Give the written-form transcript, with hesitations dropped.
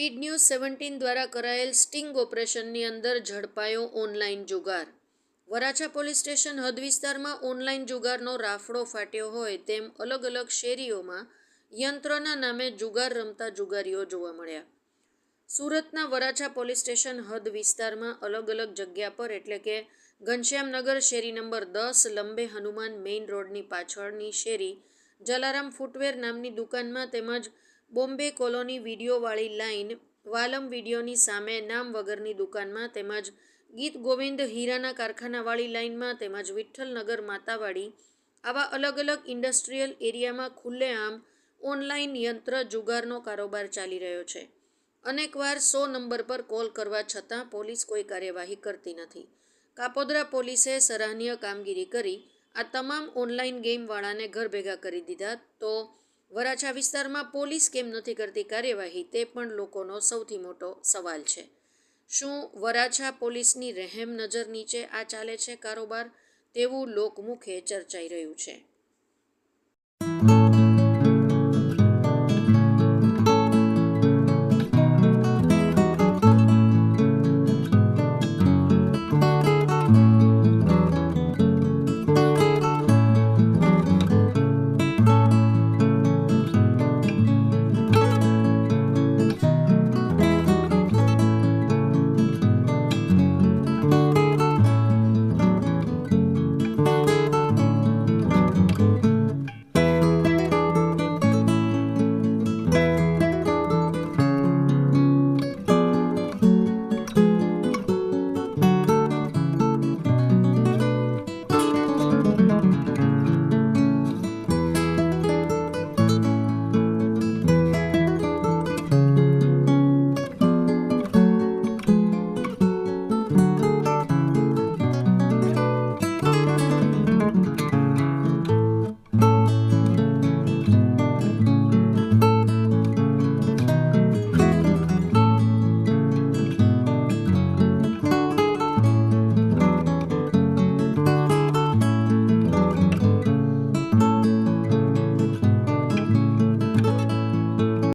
Lead news 17 દ્વારા કરાયેલ sting ઓપરેશનની અંદર ઝડપાયો ઓનલાઈન જુગાર. વરાછા પોલીસ સ્ટેશન હદ વિસ્તારમાં ઓનલાઈન જુગારનો રાફડો ફાટ્યો હોય તેમ અલગ અલગ શેરીઓમાં યંત્રના નામે જુગાર રમતા જુગારીઓ જોવા મળ્યા. સુરતના વરાછા પોલીસ સ્ટેશન હદ વિસ્તારમાં અલગ અલગ જગ્યા પર એટલે કે ઘનશ્યામનગર શેરી નંબર 10, લંબે હનુમાન મેઇન રોડની પાછળની શેરી જલારામ ફૂટવેર નામની દુકાનમાં તેમજ બોમ્બે કોલોની વિડીયોવાળી લાઇન વાલમ વિડીયોની સામે નામ વગરની દુકાનમાં તેમજ ગીત ગોવિંદ હીરાના કારખાનાવાળી લાઇનમાં તેમજ વિઠ્ઠલનગર માતાવાડી આવા અલગ અલગ ઇન્ડસ્ટ્રીયલ એરિયામાં ખુલ્લેઆમ ઓનલાઈન યંત્ર જુગારનો કારોબાર ચાલી રહ્યો છે. અનેકવાર 100 નંબર પર કોલ કરવા છતાં પોલીસ કોઈ કાર્યવાહી કરતી નથી. કાપોદ્રા પોલીસે સરાહનીય કામગીરી કરી આ તમામ ઓનલાઈન ગેમવાળાને ઘર ભેગા કરી દીધા. તો વરાછા વિસ્તારમાં પોલીસ કેમ નથી કરતી કાર્યવાહી તે પણ લોકોનો સૌથી મોટો સવાલ છે. શું વરાછા પોલીસની રહેમ નજર નીચે આ ચાલે છે કારોબાર? તેવું લોકમુખે ચર્ચાઈ રહ્યું છે.